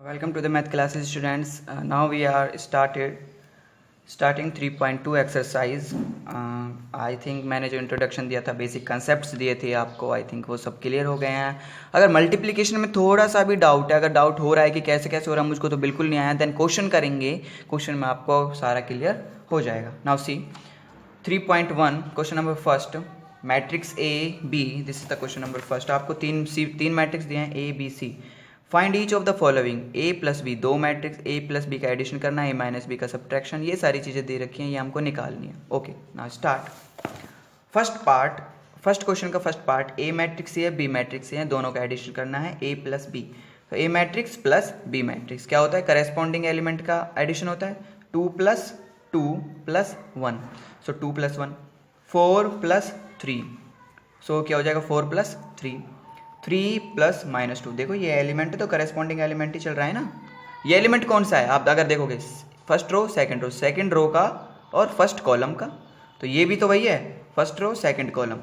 Welcome to the math classes, students. Now we are starting 3.2 exercise. I think मैंने जो introduction दिया था, basic concepts दिए थे आपको, आई थिंक वो सब क्लियर हो गए हैं. अगर मल्टीप्लिकेशन में थोड़ा सा भी डाउट है, अगर डाउट हो रहा है कि कैसे कैसे हो रहा है, मुझको तो बिल्कुल नहीं आया, देन क्वेश्चन करेंगे. क्वेश्चन में आपको सारा क्लियर हो जाएगा. Now see 3.1 question number first, matrix a b. This is the question number first. आपको तीन मैट्रिक्स दिए हैं a b c. Find each of the following. A plus b, दो मैट्रिक्स ए प्लस बी का addition करना है, ए minus B का subtraction. ये सारी चीज़ें दे रखी हैं, ये हमको निकालनी है. Okay, now start. First question का फर्स्ट पार्ट, ए मैट्रिक्स से है बी मैट्रिक्स से है, दोनों का एडिशन करना है ए प्लस बी. तो ए मैट्रिक्स प्लस बी मैट्रिक्स क्या होता है? करेस्पॉन्डिंग एलिमेंट का एडिशन होता है. 2 प्लस 2 प्लस 1, सो 2 प्लस 1. 4 प्लस 3, सो क्या हो जाएगा? 4 प्लस 3. 3 plus minus 2. देखो ये एलिमेंट है तो करेस्पॉन्डिंग एलिमेंट ही चल रहा है ना. ये एलिमेंट कौन सा है? आप अगर देखोगे फर्स्ट रो सेकंड रो का और फर्स्ट कॉलम का, तो ये भी तो वही है. First row second column,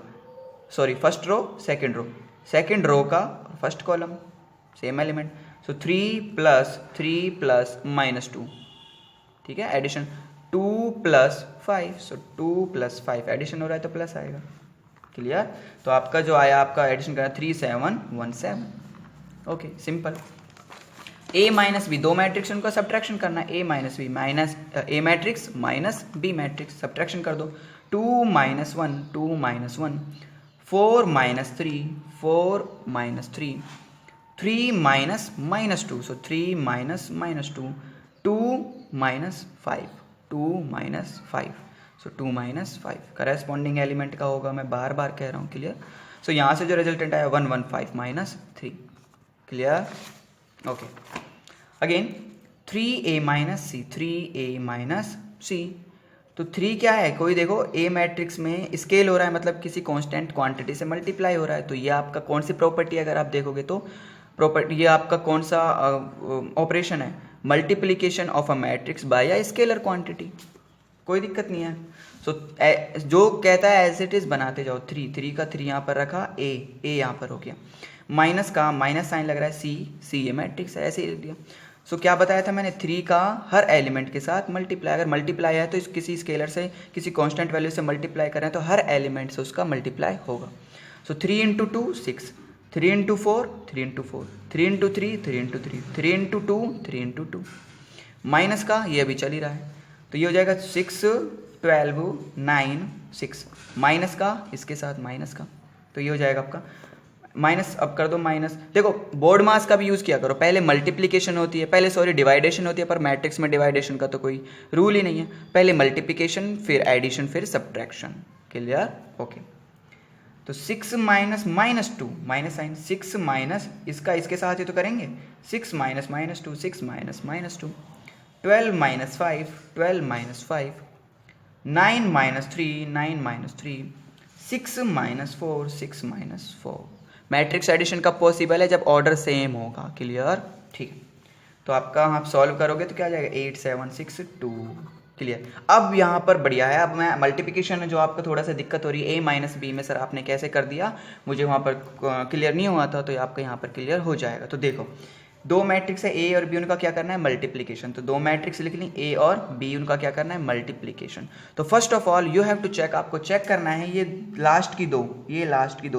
sorry first row second row का और first column, same element. So 3 plus minus 2, ठीक है, addition. 2 plus 5, so 2 plus 5 addition हो रहा है तो प्लस आएगा. क्लियर? तो आपका जो आया, आपका एडिशन करना 3 7 1 7. Okay, simple. A minus B, दो मैट्रिक्स उनका सब्ट्रैक्शन करना है. ए minus B minus A matrix minus B matrix, subtraction कर दो. 2 minus 1 2 minus 1. 4 minus 3 4 minus 3. 3 minus minus 2, so 3 minus minus 2. 2 minus 5 2 minus 5, so 2 minus 5 corresponding element का होगा. मैं बार बार कह रहा हूँ. क्लियर? सो यहाँ से जो रिजल्टेंट आया 115 minus 3. Clear? Okay. Again 3a minus C. तो 3 क्या है? कोई देखो ए मैट्रिक्स में स्केल हो रहा है, मतलब किसी कांस्टेंट क्वांटिटी से मल्टीप्लाई हो रहा है. तो ये आपका कौन सी प्रॉपर्टी है? अगर आप देखोगे तो प्रॉपर्टी, ये आपका कौन सा ऑपरेशन है? Multiplication of a matrix bye a scalar quantity. कोई दिक्कत नहीं है. सो जो कहता है एज इट इज बनाते जाओ. 3 का 3 यहाँ पर रखा, ए यहाँ पर हो गया. माइनस का माइनस साइन लग रहा है, सी ए मैट्रिक्स है, ऐसे ही लिख दिया. सो क्या बताया था मैंने? 3 का हर एलिमेंट के साथ मल्टीप्लाई. अगर मल्टीप्लाई है तो किसी स्केलर से, किसी कांस्टेंट वैल्यू से मल्टीप्लाई करें तो हर एलिमेंट से उसका मल्टीप्लाई होगा. सो 3 into 2 6, 3 into 4 3 into 4, 3 into 3 3 into 3, 3 into 2 3 into 2. Minus का ये अभी चल ही रहा है, तो ये हो जाएगा 6 12 9 6. माइनस का इसके साथ माइनस का, तो ये हो जाएगा आपका माइनस. अब कर दो माइनस. देखो बोर्ड मास का भी यूज़ किया करो. पहले मल्टीप्लिकेशन होती है, पहले सॉरी डिवाइडेशन होती है, पर मैट्रिक्स में डिवाइडेशन का तो कोई रूल ही नहीं है. पहले मल्टीप्लिकेशन, फिर एडिशन, फिर सब्ट्रैक्शन. क्लियर? ओके. तो 6 minus minus 2, minus sign. 6 minus इसका इसके साथ ही तो करेंगे. 6 minus minus 2 6 minus minus 2. 12 minus 5 12 minus 5. 9 minus 3 9 minus 3. 6 minus 4 6 minus 4. Matrix addition कब पॉसिबल है? जब ऑर्डर सेम होगा. क्लियर? ठीक है. तो आपका आप सॉल्व करोगे तो क्या आ जाएगा? 8 7 6 2. क्लियर? अब यहाँ पर बढ़िया है. अब मैं मल्टीप्लिकेशन में जो आपको थोड़ा सा दिक्कत हो रही है, ए माइनस बी में सर आपने कैसे कर दिया, मुझे वहाँ पर क्लियर नहीं हुआ था, तो आपका यहाँ पर क्लियर हो जाएगा. तो देखो दो मैट्रिक्स है ए और बी, उनका क्या करना है? मल्टीप्लिकेशन. तो दो मैट्रिक्स लिख ली ए और बी, उनका क्या करना है? मल्टीप्लिकेशन. तो first of all you have to check, आपको चेक करना है ये लास्ट की दो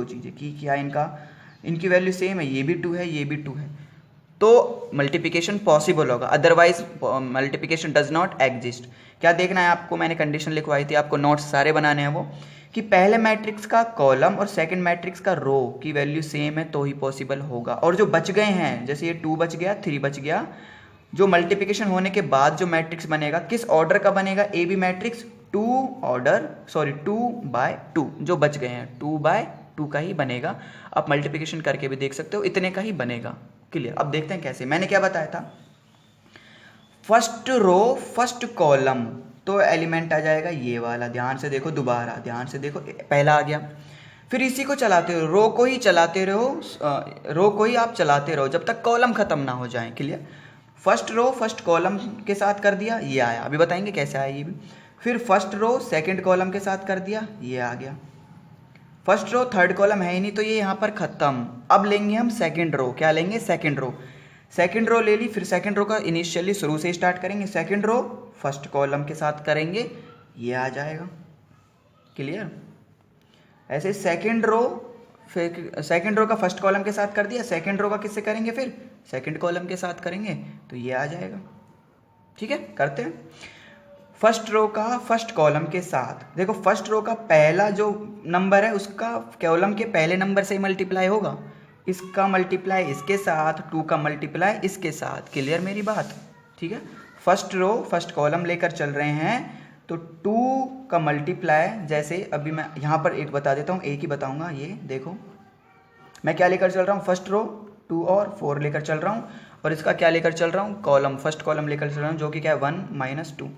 चीज़ें कि क्या इनकी वैल्यू सेम है. ये भी 2 है, ये भी 2 है, तो मल्टीप्लिकेशन पॉसिबल होगा. Otherwise multiplication does not exist. क्या देखना है आपको? मैंने कंडीशन लिखवाई थी, आपको नोट्स सारे बनाने हैं वो, कि पहले मैट्रिक्स का कॉलम और सेकंड मैट्रिक्स का रो की वैल्यू सेम है तो ही पॉसिबल होगा. और जो बच गए हैं, जैसे ये 2 बच गया, 3 बच गया, जो मल्टीप्लिकेशन होने के बाद जो मैट्रिक्स बनेगा किस ऑर्डर का बनेगा? ए बी मैट्रिक्स 2/2 जो बच गए हैं 2/2 का ही बनेगा. आप मल्टीप्लिकेशन करके भी देख सकते हो, इतने का ही बनेगा. क्लियर? अब देखते हैं कैसे. मैंने क्या बताया था? फर्स्ट रो फर्स्ट कॉलम, तो एलिमेंट आ जाएगा ये वाला. ध्यान से देखो, दोबारा ध्यान से देखो, पहला आ गया. फिर इसी को चलाते रहो, रो को ही आप चलाते रहो जब तक कॉलम खत्म ना हो जाए. Clear? First row first column के साथ कर दिया, ये आया. अभी बताएंगे कैसे आया ये भी. फिर फर्स्ट रो सेकंड कॉलम के साथ कर दिया, ये आ गया. फर्स्ट रो थर्ड कॉलम है ही नहीं, तो ये यहाँ पर खत्म. अब लेंगे हम सेकंड रो. क्या लेंगे? Second row. सेकंड रो ले ली, फिर सेकंड रो का इनिशियली शुरू से स्टार्ट करेंगे, सेकंड रो फर्स्ट कॉलम के साथ करेंगे, ये आ जाएगा। क्लियर? ऐसे सेकंड रो, फिर सेकंड रो का फर्स्ट कॉलम के साथ कर दिया, सेकंड रो का किससे करेंगे, फिर सेकंड कॉलम के साथ करेंगे, तो ये आ जाएगा। ठीक है, करते हैं। फर्स्ट रो का फर्स्ट कॉलम के साथ, देखो फर्स्ट रो का पहला जो नंबर है उसका कॉलम के पहले नंबर से मल्टीप्लाई होगा, इसका मल्टीप्लाई इसके साथ, 2 का मल्टीप्लाई इसके साथ। क्लियर मेरी बात? ठीक है, फर्स्ट रो फर्स्ट कॉलम लेकर चल रहे हैं, तो 2 का मल्टीप्लाई, जैसे अभी मैं यहाँ पर एक बता देता हूँ, एक ही बताऊँगा। ये देखो मैं क्या लेकर चल रहा हूँ, फर्स्ट रो 2 और 4 लेकर चल रहा हूँ, और इसका क्या लेकर चल रहा हूँ, कॉलम, फर्स्ट कॉलम लेकर चल रहा हूँ, जो कि क्या है 1 - 2।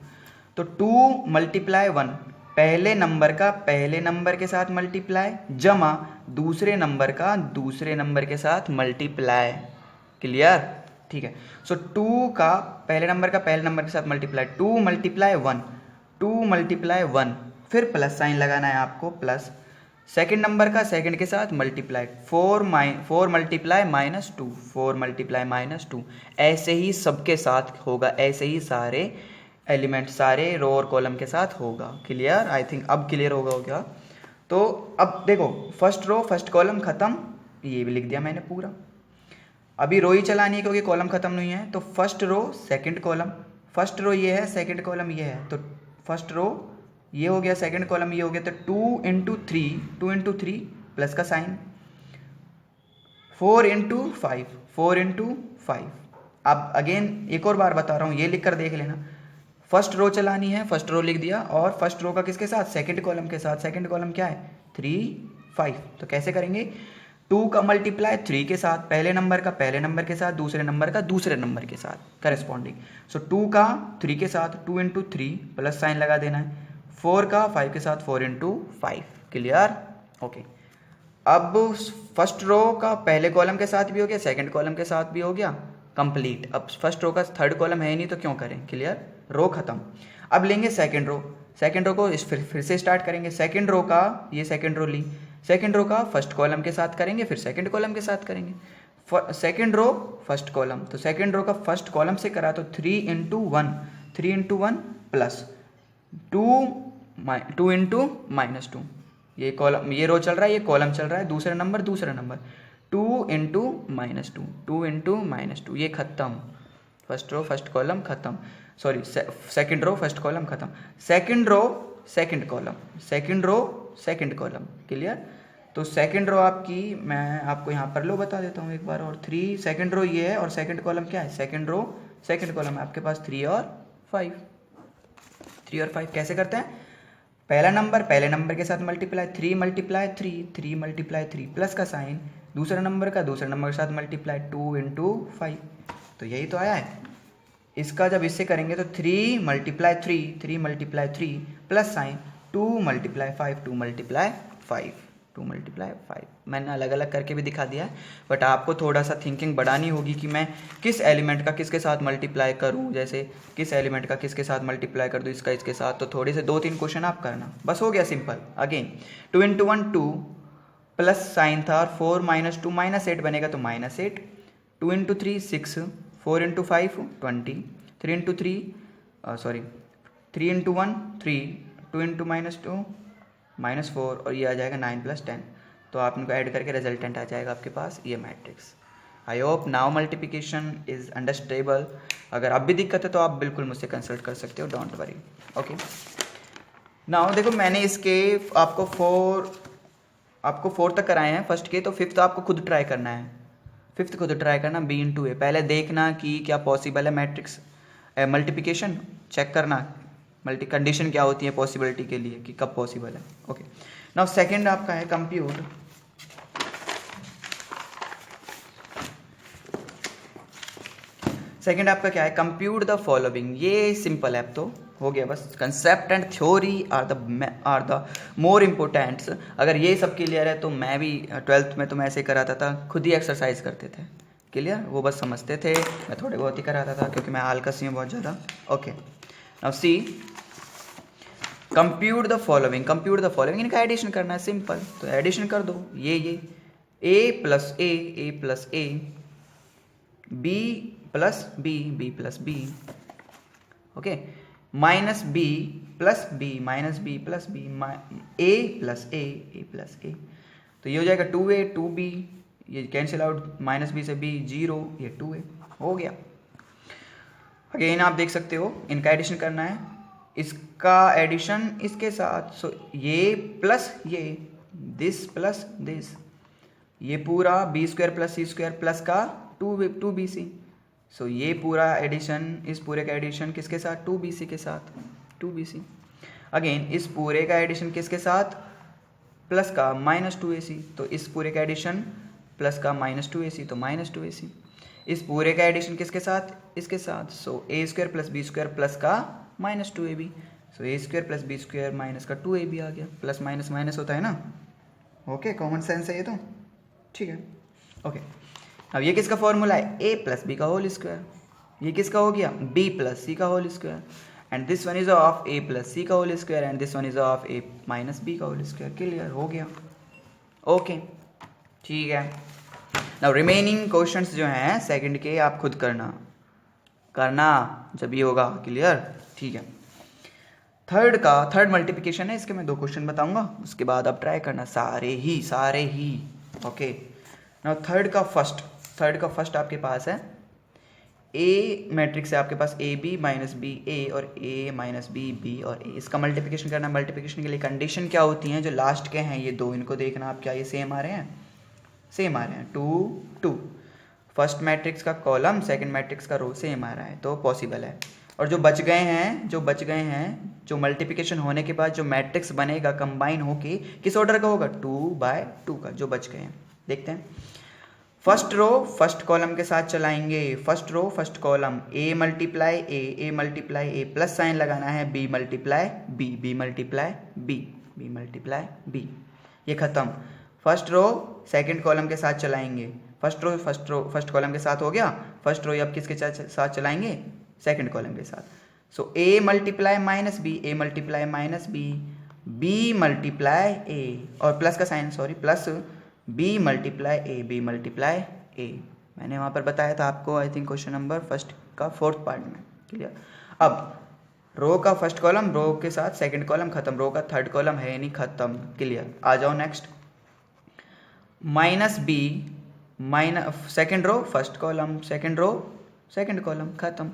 तो 2 × 1, पहले नंबर का पहले नंबर के साथ मल्टीप्लाई, जमा दूसरे नंबर का दूसरे नंबर के साथ मल्टीप्लाई। क्लियर? ठीक है, सो 2 का पहले नंबर का पहले नंबर के साथ मल्टीप्लाई, 2 × 1, 2 × 1, फिर प्लस साइन लगाना है आपको, प्लस सेकंड नंबर का सेकंड के साथ मल्टीप्लाई, 4 × -2, 4 × -2। ऐसे ही सबके साथ होगा, ऐसे ही सारे एलिमेंट, सारे रो और कॉलम के साथ होगा। क्लियर? आई थिंक अब क्लियर होगा हो गया। तो अब देखो फर्स्ट रो फर्स्ट कॉलम खत्म, ये भी लिख दिया मैंने पूरा। अभी रो ही चलानी है क्योंकि कॉलम खत्म नहीं है, तो first row second column, first row ये है, सेकंड कॉलम ये है, तो फर्स्ट रो ये हो गया, सेकंड कॉलम ये हो गया, तो 2 × 3 प्लस का साइन, 4 × 5, 4 × 5। अब अगेन एक और बार बता रहा हूँ, ये लिख कर देख लेना। फर्स्ट रो चलानी है, फर्स्ट रो लिख दिया, और फर्स्ट रो का किसके साथ, सेकंड कॉलम के साथ, सेकंड कॉलम क्या है 3 5। तो कैसे करेंगे, 2 का मल्टीप्लाई 3 के साथ, पहले नंबर का पहले नंबर के साथ, दूसरे नंबर का दूसरे नंबर के साथ करेस्पॉन्डिंग। सो 2 का 3 के साथ 2 × 3 प्लस साइन लगा देना है, 4 का 5 के साथ 4 × 5। क्लियर? ओके। अब फर्स्ट रो का पहले कॉलम के साथ भी हो गया, सेकंड कॉलम के साथ भी हो गया, कंप्लीट। अब फर्स्ट रो का थर्ड कॉलम है ही नहीं तो क्यों करें। क्लियर? रो खत्म। अब लेंगे सेकंड रो, सेकंड रो को फिर से स्टार्ट करेंगे। सेकंड रो का ये सेकंड रो ली, सेकंड रो का फर्स्ट कॉलम के साथ करेंगे, फिर सेकंड कॉलम के साथ करेंगे। सेकंड रो फर्स्ट कॉलम, तो सेकंड रो का फर्स्ट कॉलम से करा तो 3 × 1, 3 × 1 प्लस 2 × -2। ये कॉलम, ये रो चल रहा है, ये कॉलम चल रहा है, दूसरा नंबर 2 × -2, 2 × -2, ये खत्म। फर्स्ट रो फर्स्ट कॉलम खत्म, sorry second row first column खत्म, second row second column, second row second column. Clear? तो सेकंड रो आपकी मैं आपको यहाँ पर लो बता देता हूँ एक बार और, 3 सेकंड रो ये है, और सेकंड कॉलम क्या है, सेकंड रो सेकंड कॉलम है आपके पास 3 और 5। 3 और 5 कैसे करते हैं, पहला नंबर पहले नंबर के साथ मल्टीप्लाई, 3 × 3, 3 × 3 प्लस का साइन, दूसरे नंबर का दूसरे नंबर के साथ मल्टीप्लाई, 2 × 5। तो यही तो आया है। इसका जब इससे करेंगे तो 3 × 3, 3 × 3 प्लस साइन, 2 × 5, 2 × 5, 2 × 5। मैंने अलग अलग करके भी दिखा दिया है, बट आपको थोड़ा सा थिंकिंग बढ़ानी होगी कि मैं किस एलिमेंट का किसके साथ मल्टीप्लाई करूं, जैसे किस एलिमेंट का किसके साथ मल्टीप्लाई कर दूं, इसका इसके साथ। तो थोड़े से 2-3 क्वेश्चन आप करना, बस हो गया सिंपल। अगेन 2 × 1 2 प्लस साइन था, और 4 - 2 -8 बनेगा तो -8, 2 × 3 6, 4 × 5 20, 3 × 3 3 × 1 3, 2 × -2 -4, और ये आ जाएगा 9 + 10। तो आप इनको ऐड करके रिजल्टेंट आ जाएगा आपके पास ये matrix. I hope now multiplication is understandable. अगर अब भी दिक्कत है तो आप बिल्कुल मुझसे कंसल्ट कर सकते हो, डोंट वरी। ओके, नाउ देखो मैंने इसके आपको 4 तक कराए हैं फर्स्ट के, तो 5th आपको खुद ट्राई करना है, 5th खुद ट्राई करना, B × A। पहले देखना कि क्या पॉसिबल है मैट्रिक्स मल्टीप्लिकेशन, चेक करना मल्टी कंडीशन क्या होती है पॉसिबिलिटी के लिए कि कब पॉसिबल है। ओके, नाउ सेकंड आपका है कंप्यूट। सेकंड आपका क्या है, कंप्यूट द फॉलोइंग। ये सिंपल है, अब तो हो गया बस। Concept and theory are the more importants. अगर ये सब क्लियर है तो मैं भी 12th में तो मैं ऐसे कराता था, खुद ही एक्सरसाइज करते थे। क्लियर? वो बस समझते थे, मैं थोड़े बहुत ही कराता था क्योंकि मैं आलकसी हूँ बहुत ज़्यादा। Okay, now see compute the following. Compute the following, इनका एडिशन करना है, सिंपल। तो एडिशन कर दो, ये A + A, A + A, B plus B plus B, okay, minus B plus B minus B plus B, A plus A plus A, तो ये हो जाएगा 2a 2b, ये कैंसिल आउट, माइनस बी से बी 0, ये 2a हो गया। Again आप देख सकते हो इनका एडिशन करना है, इसका एडिशन इसके साथ, सो ये प्लस ये, दिस प्लस दिस, ये पूरा बी स्क्वायर प्लस सी स्क्वायर प्लस का 2bc, सो ये पूरा एडिशन, इस पूरे का एडिशन किसके साथ, 2bc के साथ, 2bc। अगेन इस पूरे का एडिशन किसके साथ, प्लस का माइनस 2ac, तो इस पूरे का एडिशन प्लस का माइनस 2ac, तो माइनस 2ac। इस पूरे का एडिशन किसके साथ, इसके साथ, so A square plus B square plus का minus 2ab, so A square plus B square minus का 2ab आ गया, प्लस माइनस माइनस होता है ना, ओके, कॉमन सेंस है ये तो, ठीक है, ओके। अब ये किसका फॉर्मूला है, a प्लस बी का होल स्क्वायर, ये किसका हो गया, b प्लस सी का whole square, and this one is of a plus C का whole square, and this one is of a minus B का होल स्क्वायर, क्लियर हो गया, ओके, ठीक है। नाउ रिमेनिंग क्वेश्चंस जो हैं सेकंड के आप खुद करना जब ये होगा, क्लियर, ठीक है। थर्ड मल्टीप्लिकेशन है, इसके मैं 2 क्वेश्चन बताऊंगा, उसके बाद आप ट्राई करना सारे ही, ओके। नाउ थर्ड का फर्स्ट आपके पास है, ए मैट्रिक्स है आपके पास, ए बी माइनस बी ए और ए माइनस बी बी और ए, इसका मल्टीप्लिकेशन करना। मल्टीप्लिकेशन के लिए कंडीशन क्या होती हैं, जो लास्ट के हैं ये 2, इनको देखना आप, क्या ये सेम आ रहे हैं, सेम आ रहे हैं, 2 2, फर्स्ट मैट्रिक्स का कॉलम सेकंड मैट्रिक्स का रो सेम आ रहा है, तो पॉसिबल है। और जो बच गए हैं जो मल्टीप्लिकेशन होने के बाद जो मैट्रिक्स बनेगा कंबाइन होके किस ऑर्डर का होगा, 2/2 का, जो बच गए हैं देखते हैं। फर्स्ट रो फर्स्ट कॉलम के साथ चलाएंगे, फर्स्ट रो फर्स्ट कॉलम, ए मल्टीप्लाई ए प्लस साइन लगाना है, बी मल्टीप्लाई बी, ये खत्म। फर्स्ट रो सेकंड कॉलम के साथ चलाएंगे, फर्स्ट कॉलम के साथ हो गया, फर्स्ट रो अब किसके साथ चलाएंगे, सेकंड कॉलम के साथ, so A multiply minus B, B multiply A, और प्लस का sign, sorry, plus B multiply A, मैंने वहाँ पर बताया था आपको, I think question number first का 4th पार्ट में, क्लियर। अब रो का फर्स्ट कॉलम रो के साथ सेकंड कॉलम खत्म, रो का थर्ड कॉलम है नहीं, खत्म, क्लियर। आ जाओ next, minus b second row first column, second row second column खत्म,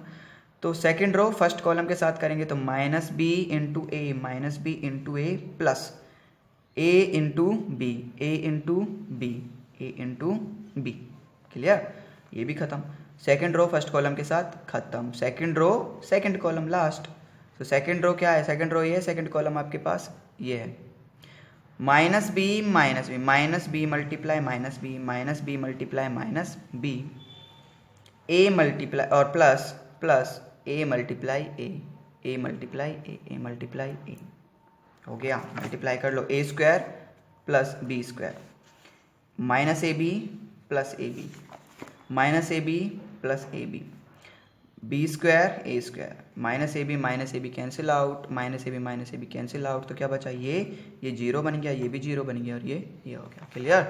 तो सेकंड रो फर्स्ट कॉलम के साथ करेंगे तो माइनस बी इंटू ए प्लस ए इंटू बी, क्लियर, ये भी खत्म। सेकंड रो फर्स्ट कॉलम के साथ खत्म, second row second column last, तो सेकंड रो क्या है, सेकंड रो ये है, सेकंड कॉलम आपके पास ये है, minus B multiply minus B, A multiply और प्लस ए मल्टीप्लाई ए, हो गया, मल्टीप्लाई कर लो, A square plus B square, minus A B plus A B, B square A square, minus A B cancel out, minus A B cancel out, तो क्या बचा, ये 0 बन गया, ये भी 0 बन गया, और ये हो गया, क्लियर,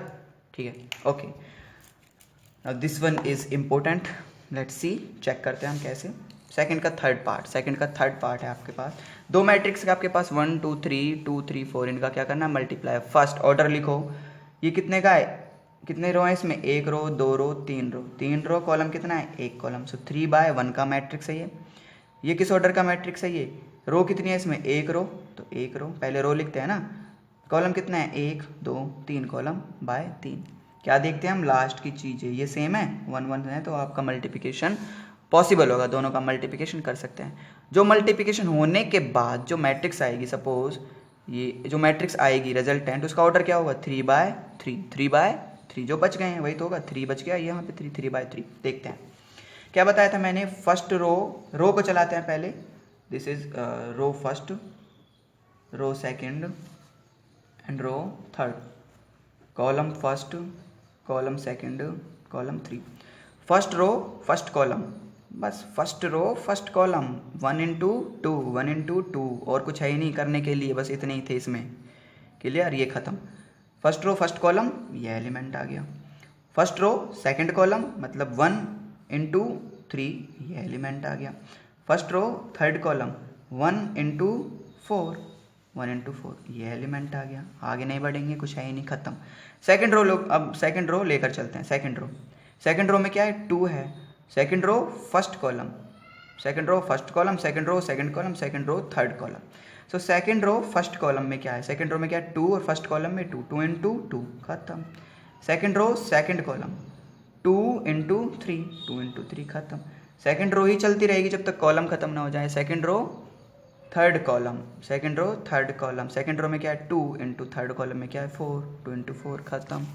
ठीक है, okay. Now this one is important, let's see, check करते हैं हम कैसे। सेकंड का थर्ड पार्ट है आपके पास, 2 मैट्रिक्स का आपके पास 1 2 3 4, इनका क्या करना है, मल्टीप्लाई, फर्स्ट ऑर्डर लिखो, ये कितने का है, कितने रो है इसमें, 1 रो 2 रो 3 रो, कॉलम कितना है, 1 कॉलम, सो 3/1 का मैट्रिक्स है ये किस ऑर्डर का मैट्रिक्स है, ये रो कितनी है इसमें, 1 रो, तो 1 रो, पहले रो लिखते हैं ना, कॉलम कितना है, 1 2 3 कॉलम बाय 3, क्या देखते हैं हम, लास्ट की चीज़ है, ये सेम है, 1 1 है, तो आपका मल्टीप्लिकेशन पॉसिबल होगा, दोनों का मल्टीप्लिकेशन कर सकते हैं। जो मल्टीप्लिकेशन होने के बाद जो मैट्रिक्स आएगी, सपोज ये जो मैट्रिक्स आएगी रिजल्टेंट, उसका ऑर्डर क्या होगा, 3/3 जो बच गए हैं वही तो होगा, 3 बच गया, यहाँ पे 3/3, देखते हैं क्या बताया था मैंने। फर्स्ट रो को चलाते हैं पहले, this is row first, row second and row third, column first, column second, column 3, first row first column, बस first row first column, 1 into two, और कुछ है ही नहीं करने के लिए, बस इतने ही थे इसमें, क्लियर, ये खत्म। फर्स्ट रो फर्स्ट कॉलम, ये एलिमेंट आ गया, फर्स्ट रो सेकंड कॉलम, मतलब 1 इंटू 3, ये एलिमेंट आ गया। First row third column 1 into 4, 1 into 4, ये एलिमेंट आ गया। आगे नहीं बढ़ेंगे, कुछ है ही नहीं, खत्म। सेकंड रो लोग, अब सेकंड रो लेकर चलते हैं। सेकंड रो में क्या है, 2 है। Second row first column, second row first column, second row second column, second row third column. So second row first column में क्या है, सेकंड रो में क्या है 2 और फर्स्ट कॉलम में 2, 2 इंटू 2, खत्म। Second row second column 2 into 3, 2 into 3, खत्म। सेकंड रो ही चलती रहेगी जब तक कॉलम खत्म ना हो जाए। Second row third column, second row third column, second row में क्या है 2 इंटू थर्ड कॉलम में क्या है 4, 2 इंटू 4, खत्म।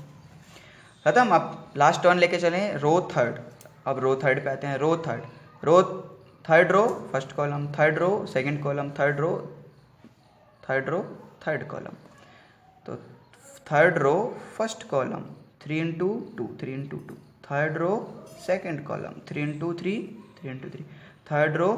अब लास्ट वन लेके चलें, रो थर्ड। अब रो थर्ड पे आते हैं। Row third row first column, third row second column, third row third column. तो third row first column 3 into 2, 3 into 2, third row second column 3 into 3, 3 into 3, third row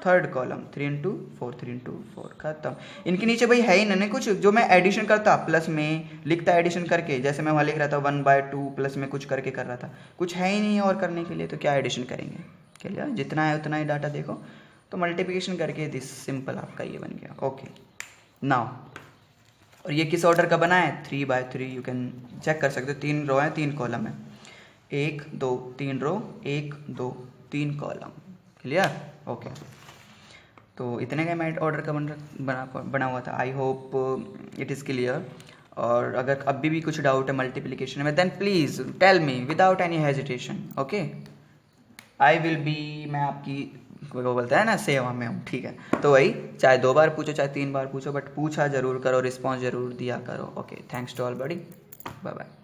third column 3 into 4, 3 into 4, खत्म। इनके नीचे भाई है ही नहीं कुछ जो मैं एडिशन करता, प्लस में लिखता एडिशन करके, जैसे मैं वहाँ लिख रहा था 1/2 प्लस में कुछ करके कर रहा था, कुछ है ही नहीं और करने के लिए, तो क्या एडिशन करेंगे। चलिए जितना है उतना ही डाटा देखो, तो मल्टीप्लिकेशन करके दिस सिंपल आपका ये बन गया। ओके नाउ, और ये किस ऑर्डर का बना है, 3/3। यू कैन चेक कर सकते हो, 3 रो है 3 कॉलम है, 1 2 3 रो, 1 2 3 कॉलम, क्लियर। ओके तो इतने का मैं ऑर्डर का बना हुआ था। I hope it is clear. और अगर अभी भी कुछ डाउट है मल्टीप्लिकेशन में, then please tell me without any hesitation. Okay I will be, मैं आपकी वो बोलता है ना सेवा में हूँ, ठीक है। तो वही, चाहे 2 बार पूछो चाहे 3 बार पूछो, बट पूछा ज़रूर करो, रिस्पॉन्स ज़रूर दिया करो। Okay thanks to all buddy, bye bye.